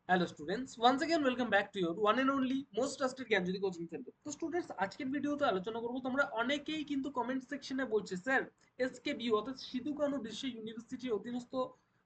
Hello students, once again welcome back to your one and only most trusted Gyanjyoti coaching centre. তো students, আজকের ভিডিওতে আলোচনা করব, তোমরা অনেকেই কিন্তু কমেন্ট সেকশনে বলছে স্যার এসকেবিইউ অর্থাৎ সিধু কানু বিশ্ব ইউনিভার্সিটির অধীনস্থ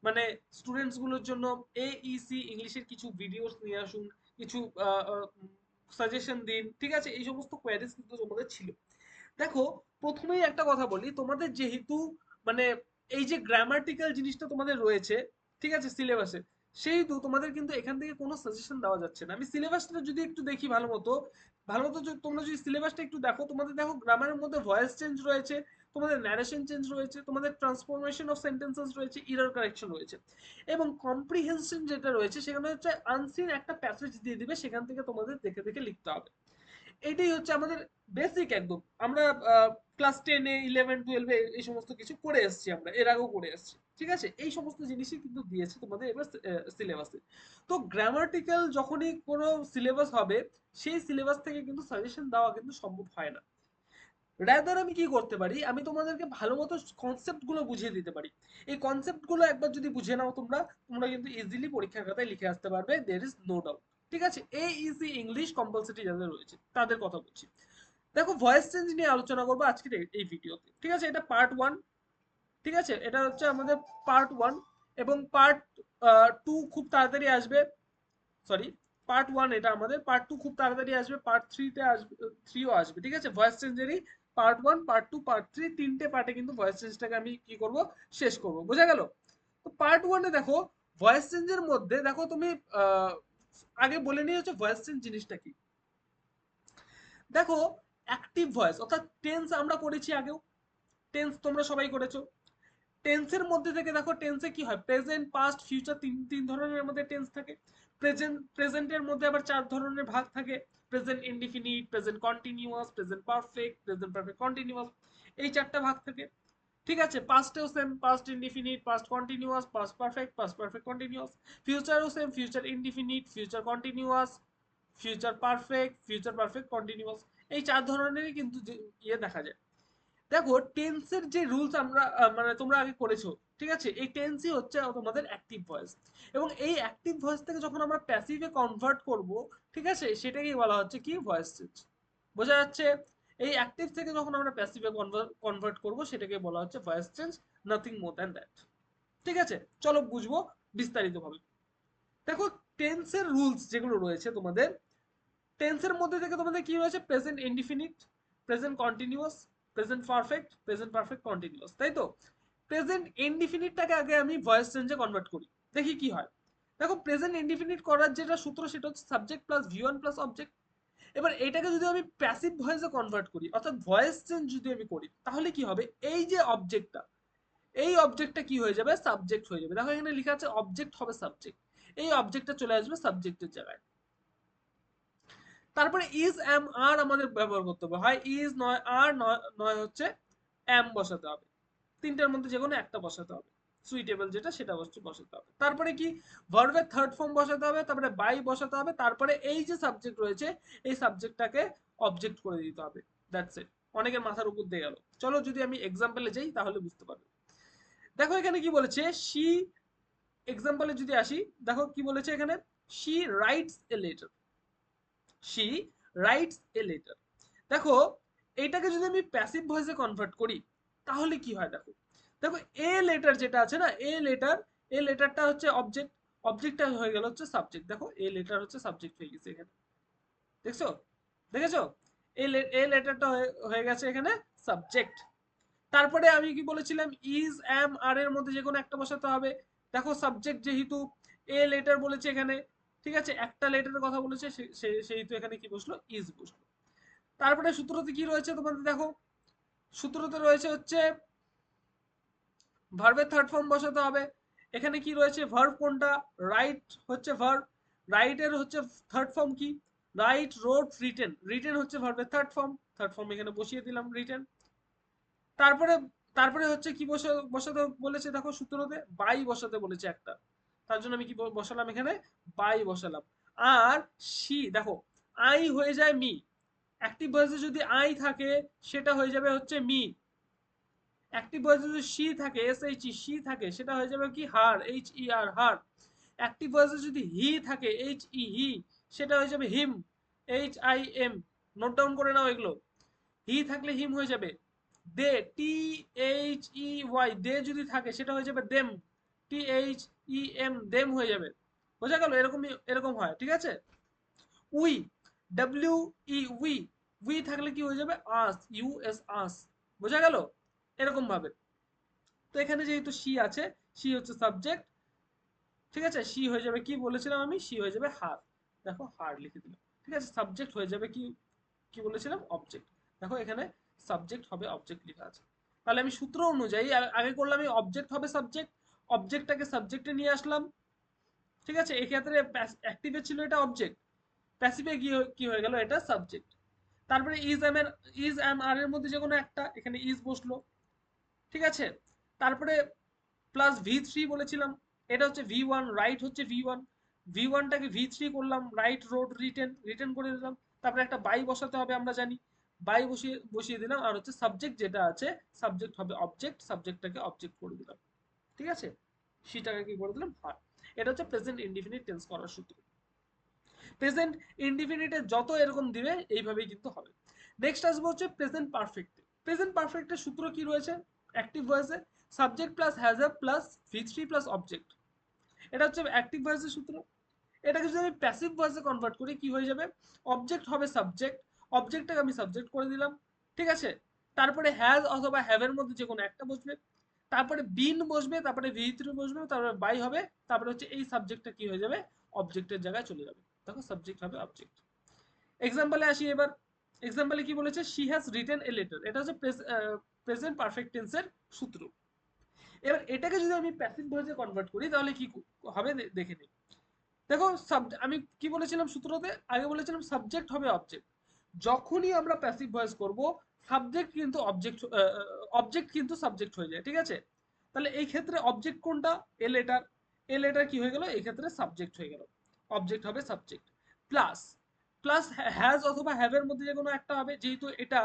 মানে স্টুডেন্টস গুলোর জন্য এইসি ইংলিশের কিছু ভিডিওস নিয়ে আসুন, কিছু সাজেশন দিন। ঠিক আছে, এই সমস্ত কোয়ারিজ কিন্তু তোমাদের ছিল। দেখো, প্রথমেই একটা কথা বলি, তোমাদের যেহেতু মানে এই যে গ্রামাটিক্যাল জিনিসটা তোমাদের রয়েছে, ঠিক আছে, সিলেবাসে, সেহেতু তোমাদের কিন্তু এখান থেকে কোনো সাজেশন দেওয়া যাচ্ছে না। আমি সিলেবাসটা যদি একটু দেখি ভালো মতো তোমরা যদি সিলেবাসটা একটু দেখো, তোমাদের দেখো গ্রামারের মধ্যে ভয়েস চেঞ্জ রয়েছে, তোমাদের ন্যারেশন চেঞ্জ রয়েছে, তোমাদের ট্রান্সফরমেশন অফ সেন্টেন্সেস রয়েছে, এরর কারেকশন রয়েছে, এবং কম্প্রিহেনশন যেটা রয়েছে সেখানে হচ্ছে আনসিন একটা প্যাসেজ দিয়ে দিবে, সেখান থেকে তোমাদের দেখে দেখে লিখতে হবে। এটাই হচ্ছে আমাদের বেসিক একদম। আমরা ক্লাস 10-এ 11-12-এ এই সমস্ত কিছু করে এসেছি, আমরা এর আগেও করে এসেছি। ঠিক আছে, এই সমস্ত জিনিসই কিন্তু দিয়েছে তোমাদের এবার সিলেবাসে। তো গ্রামাটিক্যাল যখনই কোনো সিলেবাস হবে, সেই সিলেবাস থেকে কিন্তু সাজেশন দেওয়া কিন্তু সম্ভব হয় না। রাদার আমি কি করতে পারি, আমি তোমাদেরকে ভালো মতো কনসেপ্ট গুলো বুঝিয়ে দিতে পারি। এই কনসেপ্ট গুলো একবার যদি বুঝে নাও তোমরা, তোমরা কিন্তু ইজিলি পরীক্ষার খাতায় লিখে আসতে পারবে, দের ইজ নো ডাউট। ঠিক আছে, এই ইজি ইংলিশ কম্পালসারি যাদের রয়েছে তাদের কথা বলছি। দেখো, ভয়েস চেঞ্জ নিয়ে আলোচনা করবো আজকের এই ভিডিওতে। ঠিক আছে, এটা পার্ট ওয়ান। ঠিক আছে, এটা হচ্ছে আমাদের পার্ট ওয়ান, এবং পার্ট টু খুব তাড়াতাড়ি আসবে। সরি, পার্ট ওয়ান এটা আমাদের, পার্ট টু খুব তাড়াতাড়ি আসবে, পার্ট থ্রিতে আসবে, থ্রিও আসবে। ঠিক আছে, ভয়েস চেঞ্জেরই part one, part two, part three, তিনটে পার্টে কিন্তু ভয়েস চেঞ্জটাকে আমি কি করব, শেষ করব। বোঝা গেল? তো পার্ট ওয়ানে দেখো, ভয়েস চেঞ্জের মধ্যে দেখো তুমি, আহ, আগে বলে নিয়ে হচ্ছে ভয়েস চেঞ্জ জিনিসটা কি। দেখো, অ্যাক্টিভ ভয়েস অর্থাৎ টেন্স আমরা করেছি আগেও, টেন্স তোমরা সবাই করেছো। টেন্সের মধ্যে থেকে দেখো, টেন্সে কি হয়, প্রেজেন্ট, পাস্ট, ফিউচার, তিন তিন ধরনের আমাদের টেন্স থাকে। প্রেজেন্টের মধ্যে আবার চার ধরনের ভাগ থাকে: present indefinite, present continuous, present perfect, present perfect continuous, এই চারটা ভাগ থাকে। ঠিক আছে, পাস্টেও same, past indefinite, past continuous, past perfect continuous. ফিউচারও same, future indefinite, future continuous, future perfect continuous. এই চার ধরনেরই কিন্তু ইয়ে দেখা যায়। দেখো, টেন্সের যে রুলস আমরা মানে তোমরা আগে করেছো, ঠিক আছে, এই টেন্সই হচ্ছে তোমাদের অ্যাক্টিভ ভয়েস। এবং এই অ্যাক্টিভ ভয়েস থেকে যখন আমরা প্যাসিভে কনভার্ট করব, ঠিক আছে, সেটাকেই বলা হচ্ছে কি, ভয়েস চেঞ্জ। বোঝা যাচ্ছে? এই অ্যাক্টিভ থেকে যখন আমরা প্যাসিভে কনভার্ট করব, সেটাকে বলা হচ্ছে voice change, nothing more than that. ঠিক আছে, চলো বুঝবো বিস্তারিতভাবে। দেখো, টেন্সের রুলস যেগুলো রয়েছে তোমাদের, টেন্সের মধ্যে থেকে তোমাদের কি রয়েছে, present indefinite, present continuous, present perfect, present perfect continuous, তাই তো? প্রেজেন্ট ইনডিফিনিটটাকে আগে আমি ভয়েস চেঞ্জে কনভার্ট করি, দেখি কি হয়। দেখো, প্রেজেন্ট ইনডিফিনিট করার যেটা সূত্র, সেটা হচ্ছে subject plus V one plus object. এবার এটাকে যদি আমি প্যাসিভ ভয়েসে কনভার্ট করি, অর্থাৎ ভয়েস চেঞ্জ যদি আমি করি, তাহলে কি হবে, এই যে অবজেক্টটা, এই অবজেক্টটা কি হয়ে যাবে, সাবজেক্ট হয়ে যাবে। দেখো, এখানে লেখা আছে অবজেক্ট হবে সাবজেক্ট, এই অবজেক্টটা চলে আসবে সাবজেক্টের জায়গায়। তারপরে ইজ এম আর আমাদের ব্যবহার করতে হবে, হয় ইজ নয় আর, নয় নয় হচ্ছে এম বসাতে হবে। তিনটার মধ্যে যে কোনো একটা বসাতে হবে, সুইটেবল যেটা সেটা অবশ্যই বসাতে হবে। তারপরে কি, ভার্বের থার্ড ফর্ম বসাতে হবে, তারপরে বাই বসাতে হবে, তারপরে এই যে সাবজেক্ট রয়েছে, এই সাবজেক্টটাকে অবজেক্ট করে দিতে হবে। That's it. অনেকের মাথার উপর দিয়ে গেল। চলো যদি আমি এক্সাম্পলে যাই তাহলে বুঝতে পারবে। দেখো এখানে কি বলেছে, শি, এক্সাম্পলে যদি আসি, দেখো কি বলেছে এখানে, she rights a letter, she rights a letter. দেখো, এইটাকে যদি আমি প্যাসিভ ভয়েসে কনভার্ট করি, তাহলে কি হয়, দেখো। দেখো, এ লেটার যেটা আছে না, এ লেটারটা হচ্ছে অবজেক্ট, অবজেক্টটা হয়ে গেল হচ্ছে সাবজেক্ট। দেখো, এ লেটার হচ্ছে সাবজেক্ট হয়ে গেছে এখানে। দেখছো? দেখেছো? এ লেটারটা হয়ে গেছে এখানে সাবজেক্ট। তারপরে আমি কি বলেছিলাম, ইজ এম আর এর মধ্যে যে কোনো একটা বসাতে হবে। দেখো, সাবজেক্ট যেহেতু, এ লেটার বলেছে এখানে, ঠিক আছে, একটা লেটারের কথা বলেছে, সেহেতু এখানে কি বসলো, ইজ বসলো। তারপরে সূত্রতে কি রয়েছে তোমাদের দেখো, সূত্রতে রয়েছে হচ্ছে ভার্বের থার্ড ফর্ম বসাতে হবে। এখানে কি রয়েছে, ভার্ব কোনটা, রাইট হচ্ছে ভার্ব, রাইট এর হচ্ছে থার্ড ফর্ম কি, রাইট, রোড, রিটেন, রিটেন হচ্ছে ভার্বের থার্ড ফর্ম এখানে বসিয়ে দিলাম, রিটেন। তারপরে তারপরে হচ্ছে কি বসাতে বলেছে, দেখো সূত্রতে বাই বসাতে বলেছে একটা, তার জন্য আমি কি বসালাম এখানে, বাই বসালাম। আর সি, দেখো, আই হয়ে যায় মি, অ্যাক্টিভ ভয়েসে যদি আই থাকে, সেটা হয়ে যাবে হচ্ছে মি। অ্যাক্টিভ ভয়েসে যদি সি থাকে, এস এইচ ই, সি থাকে, সেটা হয়ে যাবে কি, হার, এইচ ই আর, হার। অ্যাক্টিভ ভয়েসে যদি হি থাকে, এইচ ই হি, সেটা হয়ে যাবে him, H I M. Note down করে নাও এগুলো। হি থাকলে হিম হয়ে যাবে। দে, টি এইচ ই ওয়াই, দে যদি থাকে সেটা হয়ে যাবে them, T H E M, them হয়ে যাবে। বোঝা গেল? এরকমই এরকম হয়, ঠিক আছে। We, W E we, we থাকলে কি হয়ে যাবে আস, ইউ এস আস। বোঝা গেল? এরকম ভাবে। তো এখানে যেহেতু সি আছে, সি হচ্ছে সাবজেক্ট, ঠিক আছে। সি হয়ে যাবে কি বলেছিলাম আমি, সি হয়ে যাবে হার। দেখো হার লিখে দিলাম, ঠিক আছে। সাবজেক্ট হয়ে যাবে কি, কি বলেছিলাম, অবজেক্ট। দেখো এখানে সাবজেক্ট হবে অবজেক্ট লেখা আছে। তাহলে আমি সূত্র অনুযায়ী আগে করলাম, এই অবজেক্ট হবে সাবজেক্ট, অবজেক্টটাকে সাবজেক্টে নিয়ে আসলাম, ঠিক আছে। এই ক্ষেত্রে অ্যাক্টিভে ছিল এটা অবজেক্ট, প্যাসিভে কি হয়ে গেল, এটা সাবজেক্ট। তারপরে ইজ এম আর এর মধ্যে যে কোনো একটা, এখানে ইজ বসলো, ঠিক আছে। তারপরে প্লাস ভি থ্রি বলেছিলাম, এটা হচ্ছে ভি ওয়ান, রাইট হচ্ছে ভি ওয়ান, ভি ওয়ানটাকে ভি থ্রি করলাম, রাইট রোড রিটেন, রিটেন করে দিলাম। তারপরে একটা বাই বসাতে হবে, আমরা জানি, বাই বসিয়ে বসিয়ে দিলাম। আর হচ্ছে সাবজেক্ট যেটা আছে, সাবজেক্ট হবে অবজেক্ট, সাবজেক্টটাকে অবজেক্ট করে দিলাম, ঠিক আছে। সেটাকে কি করে দিলাম, হার। এটা হচ্ছে প্রেজেন্ট ইনডিফিনিট টেন্স করার সূত্র। প্রেজেন্ট ইনডিফিনিটে যত এরকম দিবে এইভাবেই কিন্তু হবে। নেক্সট আসবো হচ্ছে প্রেজেন্ট পারফেক্ট। প্রেজেন্ট পারফেক্টের সূত্র কি রয়েছে, অ্যাক্টিভ ভয়েসে subject plus has a plus V three plus object. এটা হচ্ছে অ্যাক্টিভ ভয়েসের সূত্র। এটাকে যদি আমি প্যাসিভ ভয়েসে কনভার্ট করি, কি হয়ে যাবে, অবজেক্ট হবে সাবজেক্ট, অবজেক্টটাকে আমি সাবজেক্ট করে দিলাম, ঠিক আছে। তারপরে হ্যাজ অথবা হ্যাভের মধ্যে যে কোনো একটা বসবে, তারপরে বিন বসবে, তারপরে ভি থ্রি বসবে, তারপরে বাই হবে, তারপরে হচ্ছে এই সাবজেক্টটা কি হয়ে যাবে, অবজেক্টের জায়গায় চলে যাবে। দেখো সাবজেক্ট হবে অবজেক্ট। এক্সাম্পলে আসি এবার। এক্সাম্পলে কি বলেছে, she has written a letter, এটা হচ্ছে প্রেজেন্ট পারফেক্ট টেন্সের সূত্র। এবার এটাকে যদি আমি প্যাসিভ ভয়েসে কনভার্ট করি তাহলে কি হবে দেখে নিই। দেখো আমি কি বলেছিলাম সূত্রতে, আগে বলেছিলাম সাবজেক্ট হবে অবজেক্ট। যখনই আমরা প্যাসিভ ভয়েস করব, সাবজেক্ট কিন্তু অবজেক্ট, অবজেক্ট কিন্তু সাবজেক্ট হয়ে যায়, ঠিক আছে। তাহলে এই ক্ষেত্রে অবজেক্ট কোনটা, এ লেটার, এ লেটার কি হয়ে গেল, এই ক্ষেত্রে সাবজেক্ট হয়ে গেল, অবজেক্ট হবে সাবজেক্ট। প্লাস, প্লাস হ্যাজ অথবা হ্যাভ এর মধ্যে যে কোনো একটা হবে, যেহেতু এটা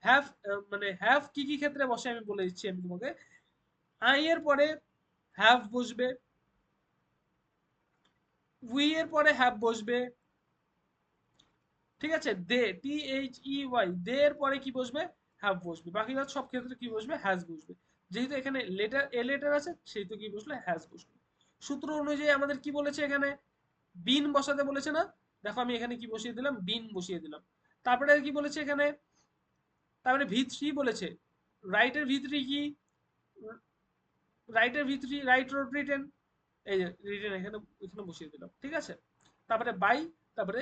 হ্যাভ, মানে হ্যাভ কি কি ক্ষেত্রে বসে আমি বলে দিচ্ছি আমি তোমাকে। আই এর পরে হ্যাভ বসবে, উই এর পরে হ্যাভ বসবে, ঠিক আছে। দে, টি এইচ ই ওয়াই, দে এর পরে কি বসবে, হ্যাভ বসবে। বাকিটা সব ক্ষেত্রে কি বসবে, হ্যাজ বসবে। যেহেতু এখানে লেটার এ লেটার আছে, সেহেতু কি বসলো, হ্যাজ বসবে। সূত্র অনুযায়ী আমাদের কি বলেছে এখানে, বিন বসাতে বলেছে না। দেখো আমি এখানে কি বসিয়ে দিলাম, বিন বসিয়ে দিলাম। তারপরে কি বলেছে এখানে, তারপরে ভি থ্রি বলেছে, রাইটের ভি থ্রি কি, রাইটের V three, right wrote written, এই যে রিটেন এখানে এখানে বসিয়ে দিলাম, ঠিক আছে। তারপরে বাই, তারপরে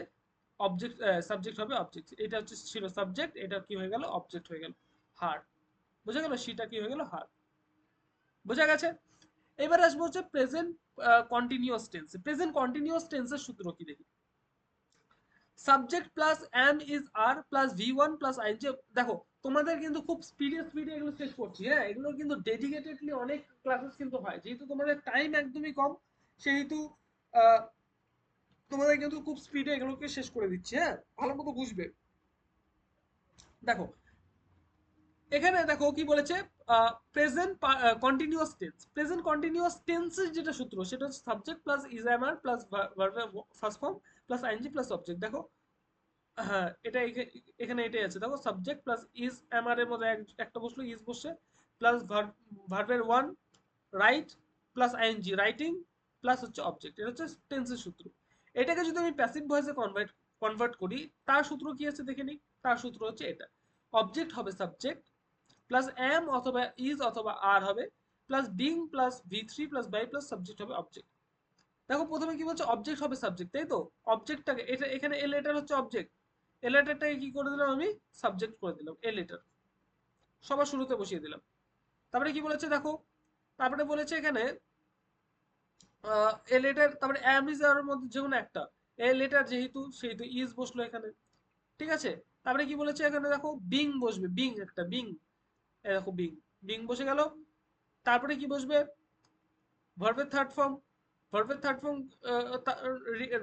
অবজেক্ট, সাবজেক্ট হবে অবজেক্ট, এটা হচ্ছে ছিল সাবজেক্ট, এটা কি হয়ে গেল, অবজেক্ট হয়ে গেল, হার। বোঝা গেল, সেটা কি হয়ে গেল, হার। বোঝা গেছে। এবার আসবো হচ্ছে present continuous tense. Present continuous টেন্সের সূত্র কি দেখি, subject plus am is are plus V one plus ING. দেখো তোমাদের কিন্তু খুব স্পিডে স্পিডে এগুলো শেষ করছি, হ্যাঁ। এগুলো কিন্তু ডেডিকেটেডলি অনেক ক্লাসেস কিন্তু হয়, যেহেতু তোমাদের টাইম একদমই কম, সেহেতু আহ, তোমাদের কিন্তু খুব স্পিডে এগুলোকে শেষ করে দিচ্ছে, হ্যাঁ, ভালো মতো বুঝবে। দেখো এখানে দেখো কি বলেছে, present continuous tense. Present continuous টেন্সের যেটা সূত্র, সেটা হচ্ছে subject plus is am are plus ভার্বের first form plus ING plus object. দেখো হ্যাঁ, এটা এখানে এটাই আছে। দেখো subject plus is am are এর মধ্যে একটা বসলো, ইজ বসছে, প্লাস ভার্বের one, right, plus ING, writing, plus হচ্ছে অবজেক্ট। এটা হচ্ছে টেন্সের সূত্র। এটাকে যদি আমি প্যাসিভ ভয়েসে কনভার্ট করি, তার সূত্র কি আছে দেখে নিই। তার সূত্র হচ্ছে এটা, অবজেক্ট হবে সাবজেক্ট প্লাস এম অথবা ইজ অথবা আর হবে, plus being plus V three plus by plus subject হবে অবজেক্ট। দেখো প্রথমে কি বলছে, অবজেক্ট হবে সাবজেক্ট, তাই তো। অবজেক্টটাকে এটা এখানে এ লেটার হচ্ছে অবজেক্ট, এ লেটারটাকে কি করে দিলাম আমি, সাবজেক্ট করে দিলাম, এ লেটার সবার শুরুতে বসিয়ে দিলাম। তারপরে কি বলেছে দেখো, তারপরে বলেছে এখানে এ লেটার, তারপরে এম ইজ এর মধ্যে যে কোনো একটা, এ লেটার যেহেতু সেহেতু ইজ বসলো এখানে, ঠিক আছে। তারপরে কি বলেছে এখানে দেখো, বিং বসবে, বিং একটা বিং, এই দেখো বিং, বিং বসে গেল। তারপরে কি বসবে, ভার্বের থার্ড ফর্ম, ভার্বের থার্ড ফর্ম,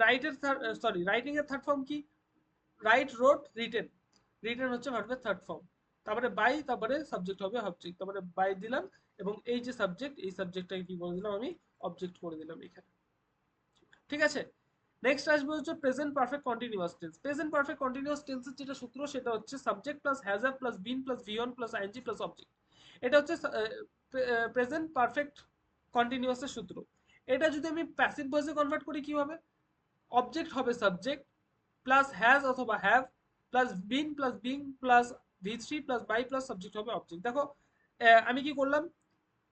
রাইটের সরি রাইটিং এর থার্ড ফর্ম কি, রাইট রোড রিটেন, রিটেন হচ্ছে ভার্বের থার্ড ফর্ম। তারপরে বাই, তারপরে সাবজেক্ট হবে অবজেক্ট, তারপরে বাই দিলাম, এবং এই যে সাবজেক্ট, এই সাবজেক্টটাকে কি করে দিলাম আমি, অবজেক্ট করে দিলাম এখানে। ঠিক আছে। নেক্সট আসবে হচ্ছে present perfect continuous tense. Present perfect continuous টেন্সের যেটা সূত্র সেটা হচ্ছে subject plus has or plus been plus V one plus ING plus object. এটা হচ্ছে প্রেজেন্ট পারফেক্ট কন্টিনিউয়াসের সূত্র। এটা যদি আমি প্যাসিভ ভয়েসে কনভার্ট করি কি হবে, অবজেক্ট হবে সাবজেক্ট প্লাস হ্যাজ অথবা have plus been plus being plus V three plus by plus subject হবে অবজেক্ট। দেখো আমি কি করলাম,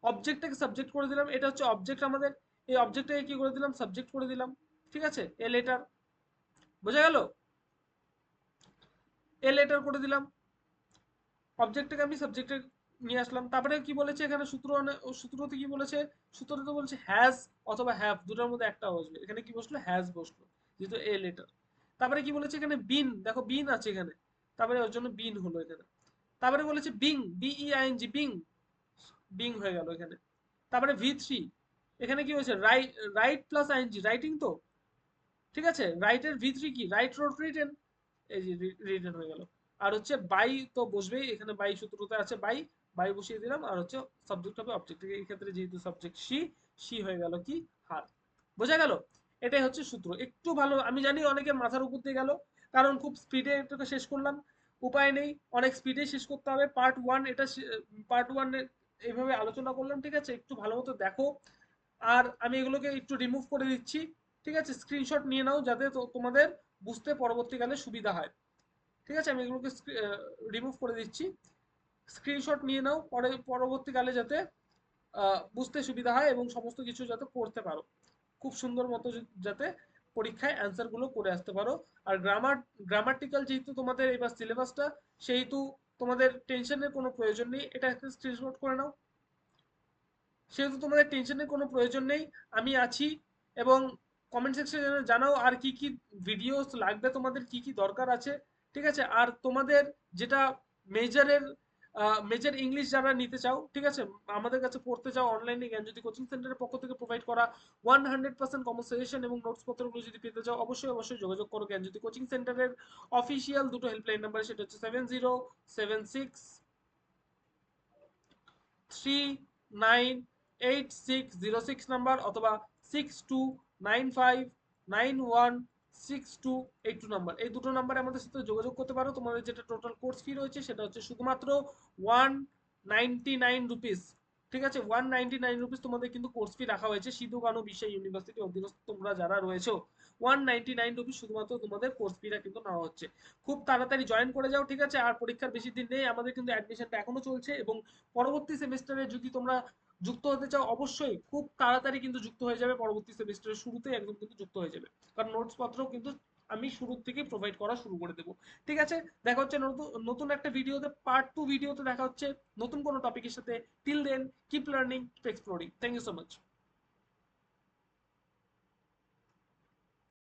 অবজেক্টটাকে সাবজেক্ট করে দিলাম, এটা হচ্ছে অবজেক্ট আমাদের, এই অবজেক্টটাকে কি করে দিলাম, সাবজেক্ট করে দিলাম। ঠিক আছে, এ লেটার, বোঝা গেল, এ লেটার করে দিলাম, অবজেক্টটাকে আমি সাবজেক্টে নিয়ে আসলাম। তারপরে কি বলেছে এখানে সূত্রতে কি বলেছে, সূত্রতে বলছে হ্যাজ অথবা হ্যাভ দুটোর মধ্যে একটা বসবে, এখানে কি বসলো, হ্যাজ বসলো, যেহেতু এ লেটার। তারপরে কি বলেছে এখানে বিন, দেখো বিন আছে এখানে, তারপরে ওর জন্য বিন হলো এখানে। তারপরে বলেছে বিং, বিইআইএনজি, বিং, বিং হয়ে গেল এখানে। তারপরে ভি থ্রি, এখানে কি হয়েছে, write, write plus ING, writing তো, ঠিক আছে, রাইটের ভি থ্রি কি, রাইট রোড রিটেন, এই যে রিটেন হয়ে গেল। আর হচ্ছে বাই তো বসবেই এখানে, বাই সূত্রতে আছে বাই, বাই বসিয়ে দিলাম। আর হচ্ছে সাবজেক্ট হবে অবজেক্ট, এই ক্ষেত্রে যেহেতু সাবজেক্ট সি, সি হয়ে গেল কি, হার। বোঝা গেল, এটাই হচ্ছে সূত্র। একটু ভালো, আমি জানি অনেকের মাথার উপর দিয়ে গেল, কারণ খুব স্পিডে এটাকে শেষ করলাম, উপায় নেই, অনেক স্পিডে শেষ করতে হবে। পার্ট ওয়ান এটা, পার্ট ওয়ান এইভাবে আলোচনা করলাম, ঠিক আছে, একটু ভালো মতো দেখো। আর আমি এগুলোকে একটু রিমুভ করে দিচ্ছি, ঠিক আছে, স্ক্রিনশট নিয়ে নাও যাতে তোমাদের বুঝতে পরবর্তীকালে সুবিধা হয়। ঠিক আছে, আমি এগুলোকে রিমুভ করে দিচ্ছি, স্ক্রিনশট নিয়ে নাও, পরবর্তীকালে যাতে বুঝতে সুবিধা হয় এবং সমস্ত কিছু যাতে পড়তে পারো খুব সুন্দর মতো, যাতে পরীক্ষায় অ্যান্সার গুলো করে আসতে পারো। আর গ্রামাটিক্যাল যেহেতু তোমাদের এবার সিলেবাসটা, সেহেতু তোমাদের টেনশনের কোনো প্রয়োজন নেই, এটা একটা স্ক্রিনশট করে নাও, সেহেতু তোমাদের টেনশনের কোনো প্রয়োজন নেই, আমি আছি। এবং কমেন্ট সেকশনে জানাও আর কি কি ভিডিওস লাগবে, তোমাদের কি কি দরকার আছে। ঠিক আছে, আর তোমাদের যেটা মেজরের, মেজর ইংলিশ যারা নিতে চাও, ঠিক আছে, আমাদের কাছে পড়তে চাও অনলাইনে জ্ঞানজ্যোতি কোচিং সেন্টারের পক্ষ থেকে প্রোভাইড করা 100% কমন সাজেশন এবং নোটস পত্রগুলো যদি পেতে চাও, অবশ্যই অবশ্যই যোগাযোগ করো জ্ঞানজ্যোতি কোচিং সেন্টারের অফিসিয়াল দুটো হেল্পলাইন নাম্বার, সেটা হচ্ছে 7076398606 নাম্বার, অথবা 6295916282 নাম্বার, এই দুটো নাম্বারে আমাদের সাথে যোগাযোগ করতে পারো। তোমাদের যেটা টোটাল কোর্স ফি রয়েছে সেটা হচ্ছে শুধুমাত্র 199 রুপিস। ঠিক আছে, 199 রুপিস তোমাদের কিন্তু কোর্স ফি রাখা হয়েছে সিধু কানু বিশ্ব ইউনিভার্সিটি অধীনস্থ তোমরা যারা রয়েছে, 199 রুপিস শুধুমাত্র তোমাদের কোর্স ফিটা কিন্তু নেওয়া হচ্ছে। খুব তাড়াতাড়ি জয়েন করে যাও, ঠিক আছে, আর পরীক্ষার বেশি দিন নেই, আমাদের কিন্তু অ্যাডমিশনটা এখনো চলছে। এবং পরবর্তী সেমিস্টারে যদি তোমরা যুক্ত হতে চাও, অবশ্যই খুব তাড়াতাড়ি কিন্তু যুক্ত হয়ে যাবে, পরবর্তী সেমিস্টারের শুরুতে একদম কিন্তু যুক্ত হয়ে যাবে, কারণ নোটস পত্র কিন্তু আমি শুরু থেকে প্রোভাইড করা শুরু করে দেবো। ঠিক আছে, দেখা হচ্ছে নতুন নতুন একটা ভিডিওতে, পার্ট 2 ভিডিওতে দেখা হচ্ছে নতুন কোনো টপিকের সাথে। Till then, keep learning, keep exploring. Thank you so much.